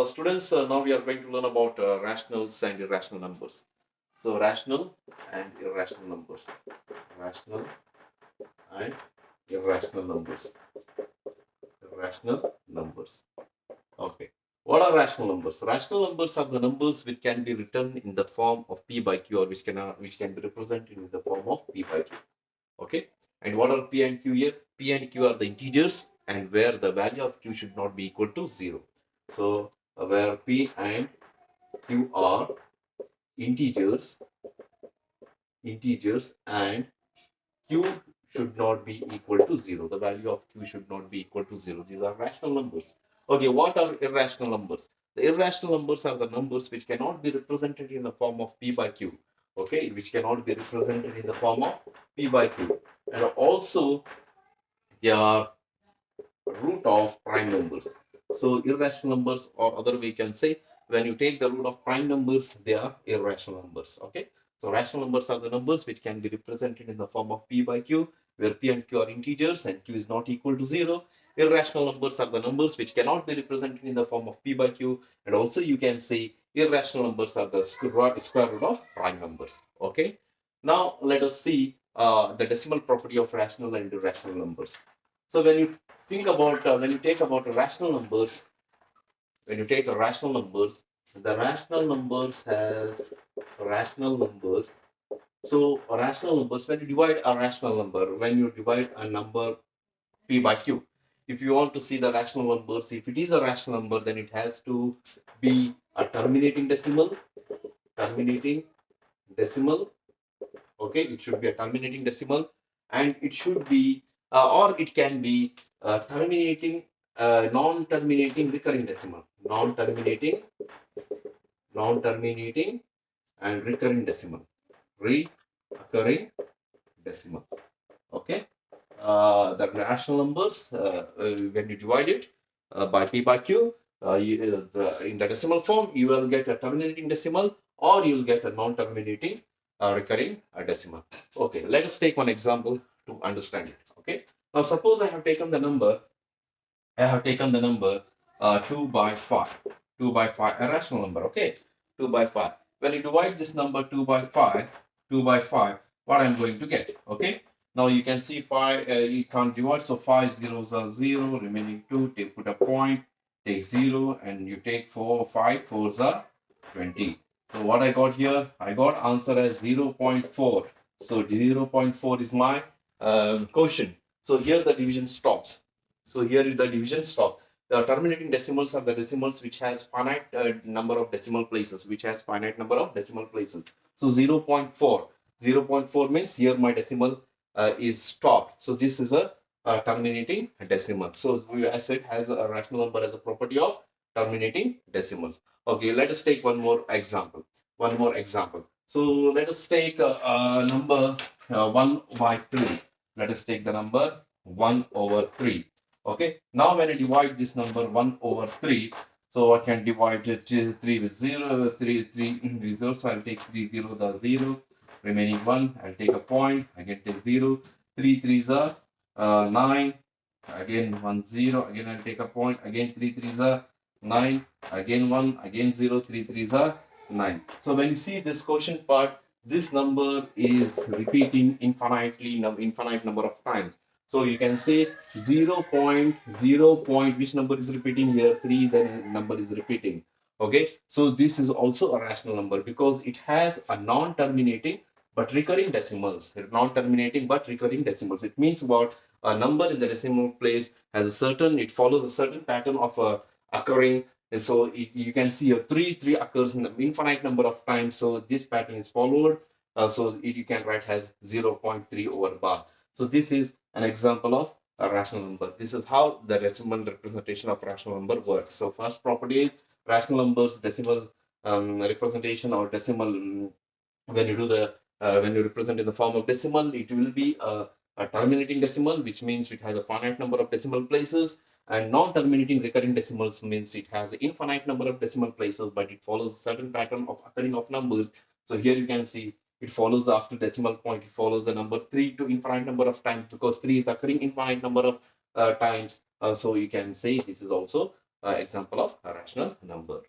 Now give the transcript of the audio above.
Students, now we are going to learn about rationals and irrational numbers. So, rational and irrational numbers. Rational and irrational numbers. Rational numbers. Okay. What are rational numbers? Rational numbers are the numbers which can be written in the form of p by q, or which can be represented in the form of p by q. Okay. And what are p and q here? P and q are the integers, and where the value of q should not be equal to 0. So, where p and q are integers and q should not be equal to 0. The value of q should not be equal to 0. These are rational numbers. Okay, what are irrational numbers? The irrational numbers are the numbers which cannot be represented in the form of p by q. Okay, which cannot be represented in the form of p by q. And also, they are root of prime numbers. So irrational numbers, or other way you can say, when you take the root of prime numbers, they are irrational numbers. Okay. So rational numbers are the numbers which can be represented in the form of p by q, where p and q are integers and q is not equal to 0. Irrational numbers are the numbers which cannot be represented in the form of p by q, and also you can say irrational numbers are the square root of prime numbers. Okay. Now let us see the decimal property of rational and irrational numbers. So when you take about rational numbers, when you take a rational numbers, the rational numbers has rational numbers. So rational numbers, when you divide a rational number, when you divide a number p by q, if you want to see the rational numbers, if it is a rational number, then it has to be a terminating decimal, terminating decimal. Okay, it should be a terminating decimal, and it should be, or it can be terminating, non-terminating recurring decimal, non-terminating and recurring decimal, recurring decimal. Okay, the rational numbers, when you divide it by p by q, in the decimal form, you will get a terminating decimal, or you will get a non-terminating recurring decimal. Okay, let us take one example to understand it. Okay, now suppose I have taken the number 2 by 5. 2 by 5, a rational number, okay? 2 by 5. When you divide this number 2 by 5, 2 by 5, what I'm going to get, okay? Now you can see 5, you can't divide, so 5 zeros are 0, remaining 2, put a point, take 0, and you take 4, 5 fours are 20. So what I got here, I got answer as 0.4. So 0.4 is my quotient. So here the division stops. So here is the division stop. The terminating decimals are the decimals which has finite number of decimal places, So 0.4. 0.4 means here my decimal is stopped. So this is a terminating decimal. So I said has a rational number as a property of terminating decimals. Okay, let us take one more example. So let us take a number 1 by 3. Let us take the number 1 over 3. Okay, now when I divide this number 1 over 3, so I can divide it 3 with 0, 3 with 0, so I'll take 3 0 the 0, remaining 1, I'll take a point, again take 0, 3 3s are 9, again 1 0, again I'll take a point, again 3 3s are 9, again 1, again 0, 3 3s are 9. So when you see this quotient part, this number is repeating infinite number of times. So you can say 0 0 which number is repeating here? 3, then number is repeating. Okay, so this is also a rational number because it has a non-terminating but recurring decimals. Non-terminating but recurring decimals. It means what? A number in the decimal place has it follows a certain pattern of occurring. And so you can see a 3 occurs in an infinite number of times. So this pattern is followed. You can write as 0.3 over bar. So this is an example of a rational number. This is how the decimal representation of rational number works. So first property is rational numbers decimal representation or decimal. When you do the when you represent in the form of decimal, it will be a terminating decimal, which means it has a finite number of decimal places, and non-terminating recurring decimals means it has an infinite number of decimal places, but it follows a certain pattern of occurring of numbers. So here you can see it follows after decimal point, it follows the number 3 to infinite number of times because 3 is occurring infinite number of times. So you can say this is also example of a rational number.